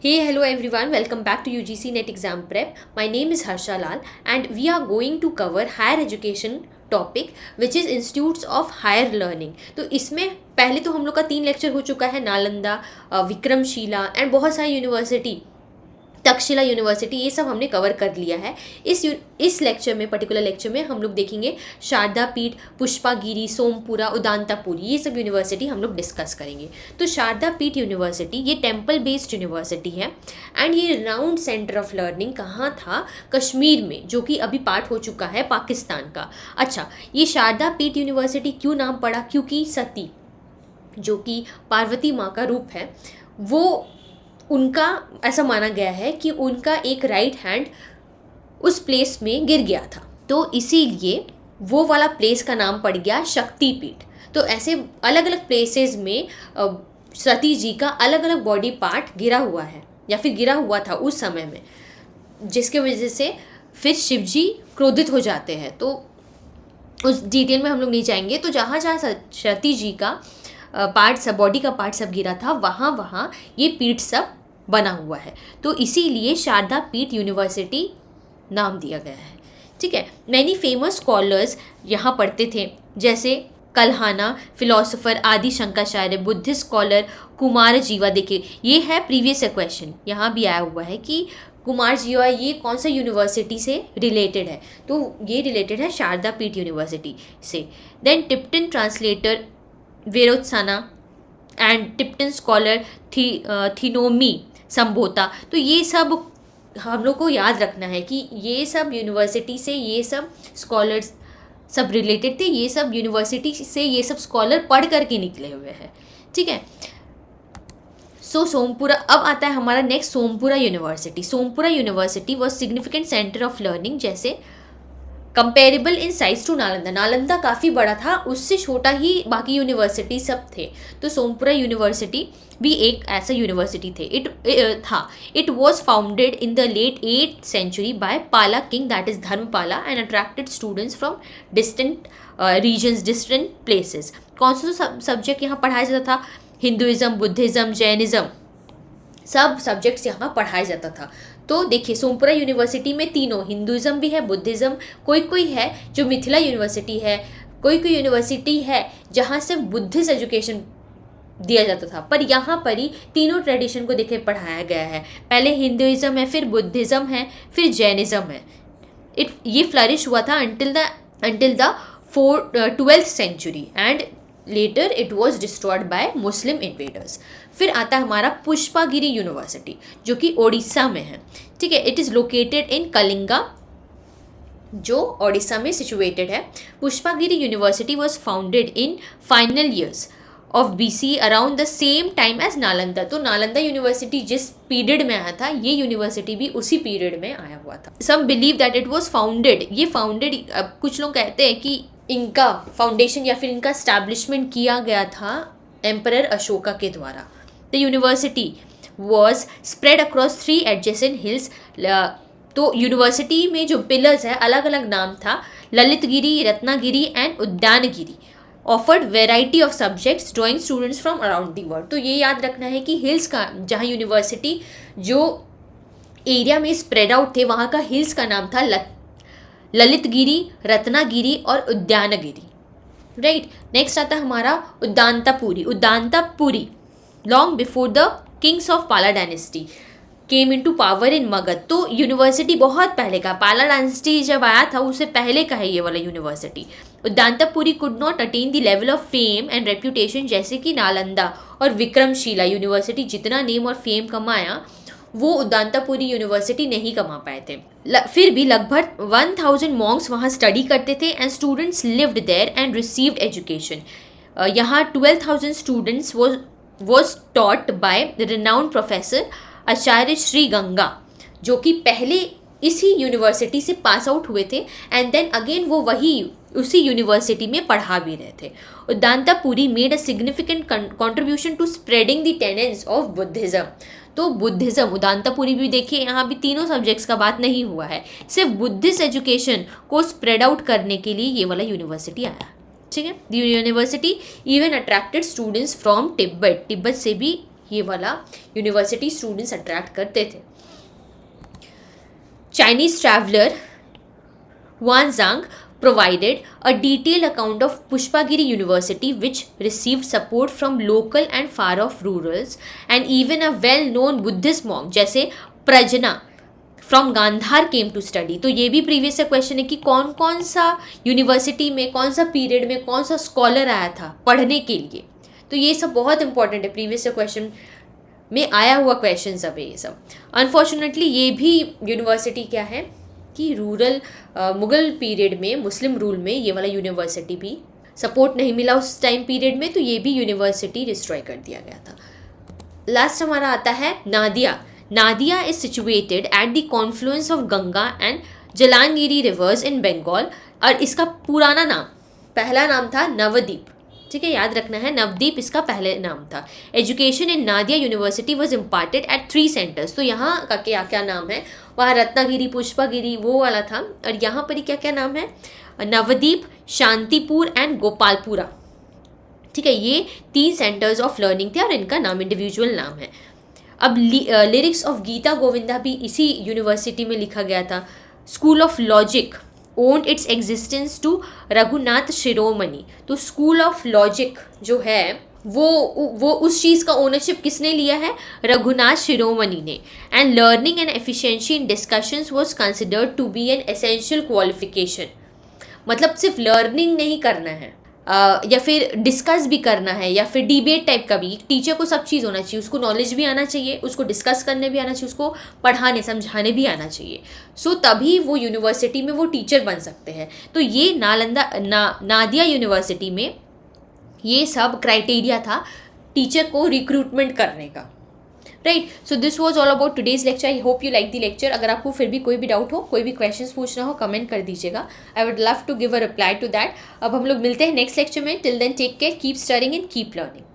Hey, hello everyone, welcome back to UGC NET Exam Prep. My name is Harsha Lal and we are going to cover higher education topic which is institutes of higher learning. तो इसमें पहले तो हम लोग का 3 lecture हो चुका है, नालंदा, विक्रमशिला एंड बहुत सारी यूनिवर्सिटी, तक्षशिला यूनिवर्सिटी, ये सब हमने कवर कर लिया है। इस लेक्चर में, पर्टिकुलर लेक्चर में हम लोग देखेंगे शारदा पीठ, पुष्पागिरी, सोमपुरा, उदांतापुरी, ये सब यूनिवर्सिटी हम लोग डिस्कस करेंगे। तो शारदा पीठ यूनिवर्सिटी ये टेम्पल बेस्ड यूनिवर्सिटी है एंड ये राउंड सेंटर ऑफ लर्निंग कहाँ था? कश्मीर में, जो कि अभी पार्ट हो चुका है पाकिस्तान का। अच्छा, ये शारदा पीठ यूनिवर्सिटी क्यों नाम पड़ा? क्योंकि सती, जो कि पार्वती माँ का रूप है, वो उनका ऐसा माना गया है कि उनका एक राइट हैंड उस प्लेस में गिर गया था, तो इसीलिए वो वाला प्लेस का नाम पड़ गया शक्तिपीठ। तो ऐसे अलग अलग प्लेसेस में सती जी का अलग अलग बॉडी पार्ट गिरा हुआ है या फिर गिरा हुआ था उस समय में, जिसके वजह से फिर शिव जी क्रोधित हो जाते हैं। तो उस डिटेल में हम लोग नहीं जाएंगे। तो जहाँ जहाँ सती जी का पार्ट सब, बॉडी का पार्ट सब गिरा था, वहाँ वहाँ ये पीठ सब बना हुआ है, तो इसीलिए शारदा पीठ यूनिवर्सिटी नाम दिया गया है। ठीक है, मैनी फेमस स्कॉलर्स यहाँ पढ़ते थे, जैसे कल्हाना फिलोसोफर, आदि शंकराचार्य, बुद्धिस्ट स्कॉलर कुमार जीवा। देखिए ये है प्रीवियस क्वेश्चन, यहाँ भी आया हुआ है कि कुमार जीवा ये कौन सा यूनिवर्सिटी से रिलेटेड है? तो ये रिलेटेड है शारदा पीठ यूनिवर्सिटी से। Then Tibetan translator Vairotsana and Tibetan scholar Thonmi Sambhota. तो ये सब हम लोग को याद रखना है कि ये सब यूनिवर्सिटी से ये सब स्कॉलर्स सब रिलेटेड थे, ये सब यूनिवर्सिटी से ये सब स्कॉलर पढ़ करके निकले हुए हैं। ठीक है, सोमपुरा। अब आता है हमारा next, Somapura university. Somapura university was significant centre of learning, जैसे comparable in size to Nalanda. Nalanda काफ़ी बड़ा था, उससे छोटा ही बाकी यूनिवर्सिटी सब थे। तो सोमपुरा यूनिवर्सिटी भी एक ऐसा यूनिवर्सिटी थे। It was founded in the late 8th century by Pala king, that is Dharmapala, and attracted students from distant regions, distant places. कौन सा सब्जेक्ट यहाँ पढ़ाया जाता था? हिंदुइज्म, बुद्धिज़्म, जैनिज़्म, सब सब्जेक्ट्स यहाँ पढ़ाया जाता था। तो देखिए सोमपुरा यूनिवर्सिटी में तीनों, हिंदुइज्म भी है, बुद्धिज़्म, कोई है जो मिथिला यूनिवर्सिटी है, कोई यूनिवर्सिटी है जहाँ से बुद्धिस्ट एजुकेशन दिया जाता था, पर यहाँ पर ही तीनों ट्रेडिशन को देखे पढ़ाया गया है। पहले हिंदुइज्म है, फिर बुद्धिज़्म है, फिर जैनिज़्म है। ये फ्लरिश हुआ था until the 12th century and later it was destroyed by Muslim invaders. फिर आता है हमारा पुष्पागिरी यूनिवर्सिटी, जो कि ओडिशा में है। ठीक है, it is located in Kalinga, जो ओडिशा में सिचुएटेड है। Pushpagiri university was founded in final years of BC around the same time as Nalanda. तो नालंदा यूनिवर्सिटी जिस पीरियड में आया था, ये यूनिवर्सिटी भी उसी पीरियड में आया हुआ था। Some believe that it was founded, ये फाउंडेड, अब कुछ लोग कहते हैं कि इनका फाउंडेशन या फिर इनका स्टैब्लिशमेंट किया गया था एम्परर अशोका के द्वारा। The university was spread across 3 adjacent hills. तो यूनिवर्सिटी में जो पिलर्स है, अलग अलग नाम था, Lalitgiri, Ratnagiri and Udayagiri. Offered variety of subjects drawing students from around the world. तो ये याद रखना है कि हिल्स का, जहाँ यूनिवर्सिटी जो एरिया में स्प्रेड आउट थे, वहाँ का हिल्स का नाम था ललितगिरी, रत्नागिरी और उद्यानगिरी। राइट, नेक्स्ट आता है हमारा Udantapuri. Udantapuri long before the kings of Pala dynasty came into power in Magadha. तो यूनिवर्सिटी बहुत पहले का, पाला डायनेस्टी जब आया था उससे पहले का है ये वाला university. Udantapuri could not attain the level of fame and reputation जैसे कि नालंदा और विक्रमशिला यूनिवर्सिटी जितना नेम और फेम कमाया, वो उदांतापुरी यूनिवर्सिटी नहीं कमा पाए थे। फिर भी लगभग 1000 मॉन्क्स वहाँ स्टडी करते थे and students lived there and received education. यहाँ 12,000 students was taught by renowned professor Acharya Shri Ganga, जो कि पहले इसी यूनिवर्सिटी से पास आउट हुए थे एंड देन अगेन वो उसी यूनिवर्सिटी में पढ़ा भी रहे थे। Udantapuri made a significant contribution to spreading the tenets of Buddhism. तो बुद्धिज़्म, उदांतापुरी भी देखिए, यहाँ भी तीनों सब्जेक्ट्स का बात नहीं हुआ है, सिर्फ बुद्धिस्ट एजुकेशन को स्प्रेड आउट करने के लिए ये वाला यूनिवर्सिटी आया। ठीक है, the university even attracted students from Tibet से भी ये वाला यूनिवर्सिटी स्टूडेंट्स अट्रैक्ट करते थे। Chinese traveller Huanzhang provided a detailed account of Pushpagiri University, which received support from local and far-off rurals, and even a well-known Buddhist monk जैसे Prajna from Gandhara came to study. तो ये भी previous से question है कि कौन कौन सा यूनिवर्सिटी में, कौन सा पीरियड में कौन सा स्कॉलर आया था पढ़ने के लिए। तो ये सब बहुत इंपॉर्टेंट है, प्रीवियस से क्वेश्चन में आया हुआ क्वेश्चन सब है ये सब। अनफॉर्चुनेटली ये भी यूनिवर्सिटी क्या है कि रूरल मुगल पीरियड में, मुस्लिम रूल में ये वाला यूनिवर्सिटी भी सपोर्ट नहीं मिला उस टाइम पीरियड में, तो ये भी यूनिवर्सिटी डिस्ट्रॉय कर दिया गया था। लास्ट हमारा आता है Nadia. Nadia is situated at the confluence of Ganga and Jalangi rivers in Bengal, और इसका पुराना नाम, पहला नाम था नवदीप। ठीक है, याद रखना है, नवदीप इसका पहले नाम था। Education in Nadia university was imparted at 3 centres. तो यहाँ का क्या क्या नाम है, वहाँ रत्नागिरी, पुष्पागिरी वो वाला था, और यहाँ पर ही क्या क्या नाम है, नवदीप, शांतिपुर एंड गोपालपुरा। ठीक है, ये 3 सेंटर्स ऑफ लर्निंग थे और इनका नाम इंडिविजुअल नाम है। अब लिरिक्स ऑफ गीता गोविंदा भी इसी यूनिवर्सिटी में लिखा गया था। School of logic owned its existence to Raghunatha Shiromani. तो स्कूल ऑफ लॉजिक जो है वो उस चीज़ का ओनरशिप किसने लिया है, रघुनाथ शिरोमणि ने। And learning and efficiency in discussions was considered to be an essential qualification. मतलब सिर्फ लर्निंग नहीं करना है या फिर डिस्कस भी करना है या फिर डिबेट टाइप का भी, टीचर को सब चीज़ होना चाहिए, उसको नॉलेज भी आना चाहिए, उसको डिस्कस करने भी आना चाहिए, उसको पढ़ाने समझाने भी आना चाहिए। सो तभी वो यूनिवर्सिटी में वो टीचर बन सकते हैं। तो ये नादिया यूनिवर्सिटी में ये सब क्राइटेरिया था टीचर को रिक्रूटमेंट करने का। Right, so this was all about today's lecture. I hope you like the lecture. अगर आपको फिर भी कोई भी डाउट हो, कोई भी क्वेश्चंस पूछना हो, कमेंट कर दीजिएगा। I would love to give a reply to that. अब हम लोग मिलते हैं नेक्स्ट लेक्चर में। Till then take care, keep studying and keep learning.